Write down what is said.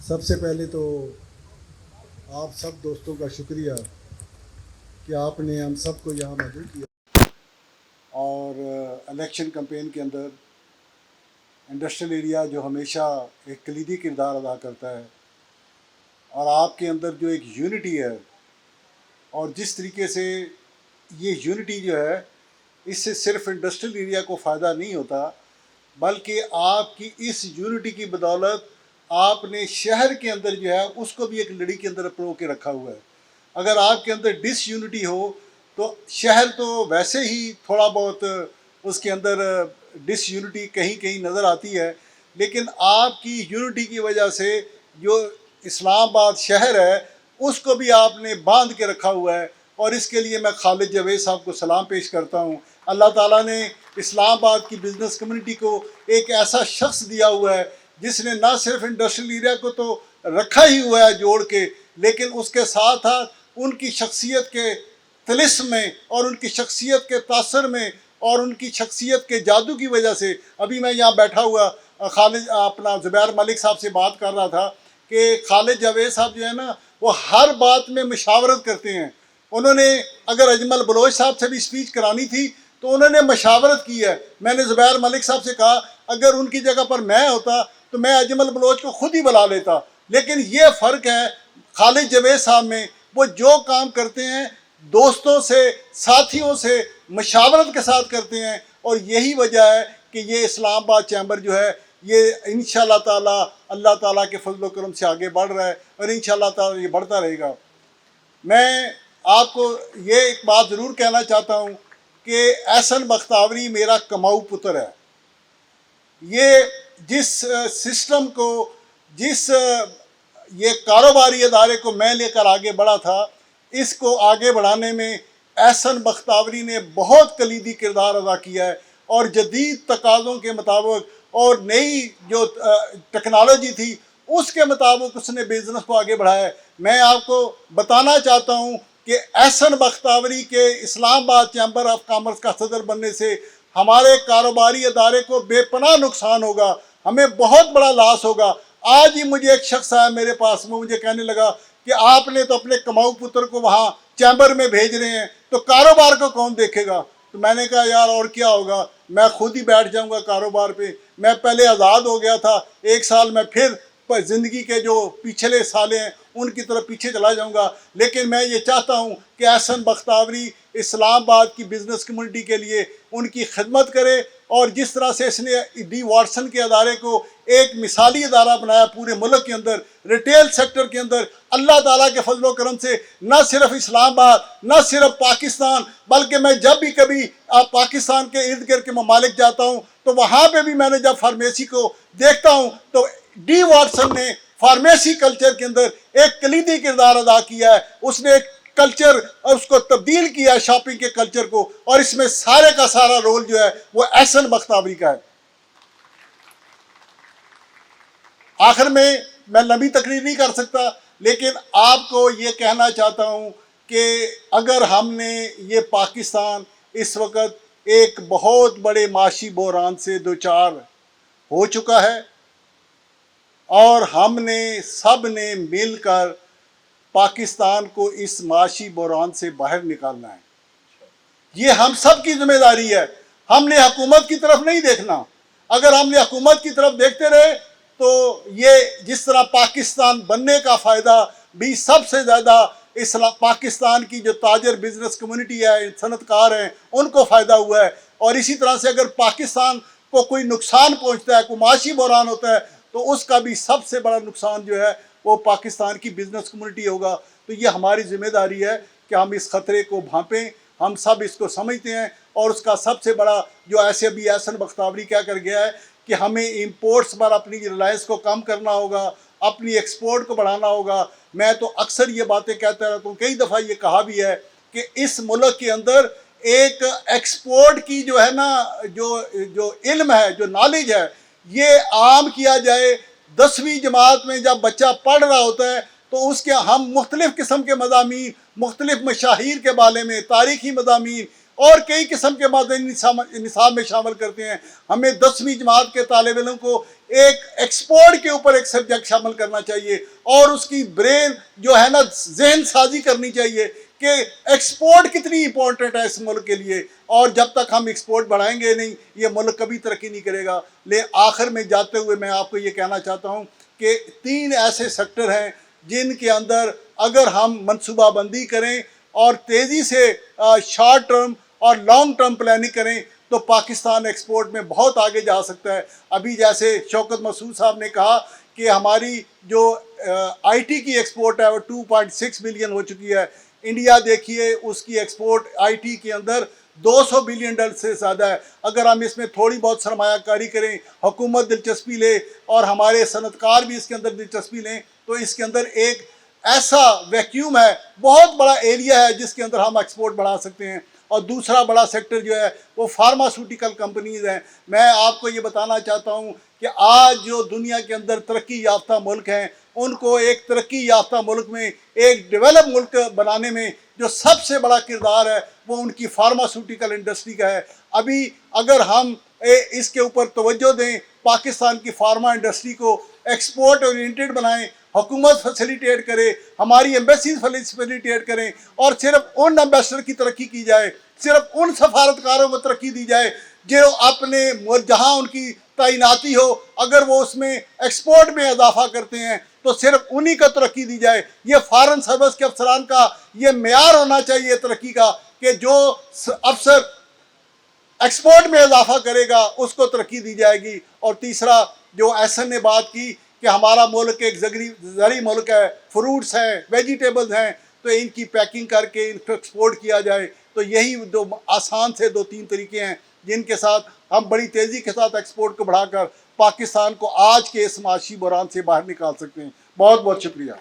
سب سے پہلے تو آپ سب دوستوں کا شکریہ کہ آپ نے ہم سب کو یہاں موجود کیا، اور الیکشن کمپین کے اندر انڈسٹریل ایریا جو ہمیشہ ایک کلیدی کردار ادا کرتا ہے، اور آپ کے اندر جو ایک یونٹی ہے، اور جس طریقے سے یہ یونٹی جو ہے، اس سے صرف انڈسٹریل ایریا کو فائدہ نہیں ہوتا، بلکہ آپ کی اس یونٹی کی بدولت آپ نے شہر کے اندر جو ہے اس کو بھی ایک لڑی کے اندر پرو کے رکھا ہوا ہے۔ اگر آپ کے اندر ڈس یونٹی ہو تو شہر تو ویسے ہی تھوڑا بہت اس کے اندر ڈس یونٹی کہیں کہیں نظر آتی ہے، لیکن آپ کی یونٹی کی وجہ سے جو اسلام آباد شہر ہے اس کو بھی آپ نے باندھ کے رکھا ہوا ہے، اور اس کے لیے میں خالد جاوید صاحب کو سلام پیش کرتا ہوں۔ اللہ تعالیٰ نے اسلام آباد کی بزنس کمیونٹی کو ایک ایسا شخص دیا ہوا ہے جس نے نہ صرف انڈسٹریل ایریا کو تو رکھا ہی ہوا ہے جوڑ کے، لیکن اس کے ساتھ ساتھ ان کی شخصیت کے طلسم میں اور ان کی شخصیت کے تاثر میں اور ان کی شخصیت کے جادو کی وجہ سے، ابھی میں یہاں بیٹھا ہوا خالد اپنا زبیر ملک صاحب سے بات کر رہا تھا کہ خالد جاوید صاحب جو ہے نا وہ ہر بات میں مشاورت کرتے ہیں۔ انہوں نے اگر اجمل بلوچ صاحب سے بھی اسپیچ کرانی تھی تو انہوں نے مشاورت کی ہے۔ میں نے زبیر ملک صاحب سے کہا اگر ان کی جگہ پر میں ہوتا تو میں اجمل بلوچ کو خود ہی بلا لیتا، لیکن یہ فرق ہے خالد جاوید صاحب میں، وہ جو کام کرتے ہیں دوستوں سے، ساتھیوں سے مشاورت کے ساتھ کرتے ہیں، اور یہی وجہ ہے کہ یہ اسلام آباد چیمبر جو ہے یہ انشاءاللہ تعالی اللہ تعالیٰ کے فضل و کرم سے آگے بڑھ رہا ہے، اور انشاءاللہ تعالی یہ بڑھتا رہے گا۔ میں آپ کو یہ ایک بات ضرور کہنا چاہتا ہوں کہ احسن بختیوری میرا کماؤ پتر ہے۔ یہ جس سسٹم کو، جس یہ کاروباری ادارے کو میں لے کر آگے بڑھا تھا، اس کو آگے بڑھانے میں احسن بختیوری نے بہت کلیدی کردار ادا کیا ہے، اور جدید تقاضوں کے مطابق اور نئی جو ٹیکنالوجی تھی اس کے مطابق اس نے بزنس کو آگے بڑھایا ہے۔ میں آپ کو بتانا چاہتا ہوں کہ احسن بختیوری کے اسلام آباد چیمبر آف کامرس کا صدر بننے سے ہمارے کاروباری ادارے کو بے پناہ نقصان ہوگا، ہمیں بہت بڑا لاس ہوگا۔ آج ہی مجھے ایک شخص آیا میرے پاس میں، مجھے کہنے لگا کہ آپ نے تو اپنے کماؤ پتر کو وہاں چیمبر میں بھیج رہے ہیں تو کاروبار کو کون دیکھے گا؟ تو میں نے کہا یار اور کیا ہوگا، میں خود ہی بیٹھ جاؤں گا کاروبار پہ۔ میں پہلے آزاد ہو گیا تھا، ایک سال میں پھر زندگی کے جو پچھلے سالیں ہیں ان کی طرف پیچھے چلا جاؤں گا، لیکن میں یہ چاہتا ہوں کہ احسن بختیوری اسلام آباد کی بزنس کمیونٹی کے لیے ان کی خدمت کرے، اور جس طرح سے اس نے ڈی واٹسن کے ادارے کو ایک مثالی ادارہ بنایا پورے ملک کے اندر، ریٹیل سیکٹر کے اندر، اللہ تعالیٰ کے فضل و کرم سے نہ صرف اسلام آباد، نہ صرف پاکستان، بلکہ میں جب بھی کبھی پاکستان کے ارد گرد کے ممالک جاتا ہوں تو وہاں پہ بھی میں نے جب فارمیسی کو دیکھتا ہوں تو ڈی واٹسن نے فارمیسی کلچر کے اندر ایک کلیدی کردار ادا کیا ہے۔ اس نے ایک کلچر اور اس کو تبدیل کیا ہے شاپنگ کے کلچر کو، اور اس میں سارے کا سارا رول جو ہے وہ احسن بختیوری کا ہے۔ آخر میں لمبی تقریر نہیں کر سکتا، لیکن آپ کو یہ کہنا چاہتا ہوں کہ اگر ہم نے یہ پاکستان اس وقت ایک بہت بڑے معاشی بحران سے دوچار ہو چکا ہے، اور ہم نے سب نے مل کر پاکستان کو اس معاشی بحران سے باہر نکالنا ہے۔ یہ ہم سب کی ذمہ داری ہے، ہم نے حکومت کی طرف نہیں دیکھنا۔ اگر ہم نے حکومت کی طرف دیکھتے رہے تو یہ جس طرح پاکستان بننے کا فائدہ بھی سب سے زیادہ پاکستان کی جو تاجر بزنس کمیونٹی ہے، صنعت کار ہیں، ان کو فائدہ ہوا ہے، اور اسی طرح سے اگر پاکستان کو کوئی نقصان پہنچتا ہے، کوئی معاشی بحران ہوتا ہے تو اس کا بھی سب سے بڑا نقصان جو ہے وہ پاکستان کی بزنس کمیونٹی ہوگا۔ تو یہ ہماری ذمہ داری ہے کہ ہم اس خطرے کو بھانپیں، ہم سب اس کو سمجھتے ہیں، اور اس کا سب سے بڑا جو ایسے بھی احسن بختیوری کیا کر گیا ہے کہ ہمیں امپورٹس پر اپنی ریلائنس کو کم کرنا ہوگا، اپنی ایکسپورٹ کو بڑھانا ہوگا۔ میں تو اکثر یہ باتیں کہتا رہتا ہوں، کئی دفعہ یہ کہا بھی ہے کہ اس ملک کے اندر ایک ایکسپورٹ کی جو ہے نا جو علم ہے، جو نالج ہے، یہ عام کیا جائے۔ 10ویں جماعت میں جب بچہ پڑھ رہا ہوتا ہے تو اس کے ہم مختلف قسم کے مضامین، مختلف مشاہیر کے بارے میں، تاریخی مضامین، اور کئی قسم کے مادے نصاب میں شامل کرتے ہیں. ہمیں 10ویں جماعت کے طالب علم کو ایک ایکسپورٹ کے اوپر ایک سبجیکٹ شامل کرنا چاہیے اور اس کی برین جو ہے نا ذہن سازی کرنی چاہیے کہ ایکسپورٹ کتنی امپورٹنٹ ہے اس ملک کے لیے, اور جب تک ہم ایکسپورٹ بڑھائیں گے نہیں یہ ملک کبھی ترقی نہیں کرے گا. آخر میں جاتے ہوئے میں آپ کو یہ کہنا چاہتا ہوں کہ 3 ایسے سیکٹر ہیں جن کے اندر اگر ہم منصوبہ بندی کریں اور تیزی سے شارٹ ٹرم اور لانگ ٹرم پلاننگ کریں تو پاکستان ایکسپورٹ میں بہت آگے جا سکتا ہے. ابھی جیسے شوکت مسعود صاحب نے کہا کہ ہماری جو آئی ٹی کی ایکسپورٹ ہے وہ 2.6 بلین ہو چکی ہے. انڈیا دیکھیے اس کی ایکسپورٹ آئی ٹی کے اندر $200 بلین سے زیادہ ہے. اگر ہم اس میں تھوڑی بہت سرمایہ کاری کریں, حکومت دلچسپی لے اور ہمارے صنعت کار بھی اس کے اندر دلچسپی لیں تو اس کے اندر ایک ایسا ویکیوم ہے, بہت بڑا ایریا ہے جس کے اندر ہم ایکسپورٹ بڑھا سکتے ہیں. اور دوسرا بڑا سیکٹر جو ہے وہ فارماسوٹیکل کمپنیز ہیں. میں آپ کو یہ بتانا چاہتا ہوں کہ آج جو دنیا کے اندر ترقی یافتہ ملک ہیں ان کو ایک ترقی یافتہ ملک میں ایک ڈیولپ ملک بنانے میں جو سب سے بڑا کردار ہے وہ ان کی فارماسوٹیکل انڈسٹری کا ہے. ابھی اگر ہم اس کے اوپر توجہ دیں, پاکستان کی فارما انڈسٹری کو ایکسپورٹ اورینٹڈ بنائیں, حکومت فیسیلیٹیٹ کرے, ہماری ایمبیسیز فیسیلیٹیٹ کریں اور صرف ان ایمبیسڈر کی ترقی کی جائے, صرف ان سفارتکاروں کو ترقی دی جائے جو اپنے جہاں ان کی تعیناتی ہو اگر وہ اس میں ایکسپورٹ میں اضافہ کرتے ہیں تو صرف انہی کا ترقی دی جائے. یہ فارن سروس کے افسران کا یہ معیار ہونا چاہیے ترقی کا کہ جو افسر ایکسپورٹ میں اضافہ کرے گا اس کو ترقی دی جائے گی. اور تیسرا جو احسن نے بات کی کہ ہمارا ملک ایک زرعی ملک ہے, فروٹس ہیں, ویجیٹیبلز ہیں, تو ان کی پیکنگ کر کے ان کو ایکسپورٹ کیا جائے. تو یہی دو آسان سے 2-3 طریقے ہیں جن کے ساتھ ہم بڑی تیزی کے ساتھ ایکسپورٹ کو بڑھا کر پاکستان کو آج کے اس معاشی بحران سے باہر نکال سکتے ہیں. بہت بہت شکریہ.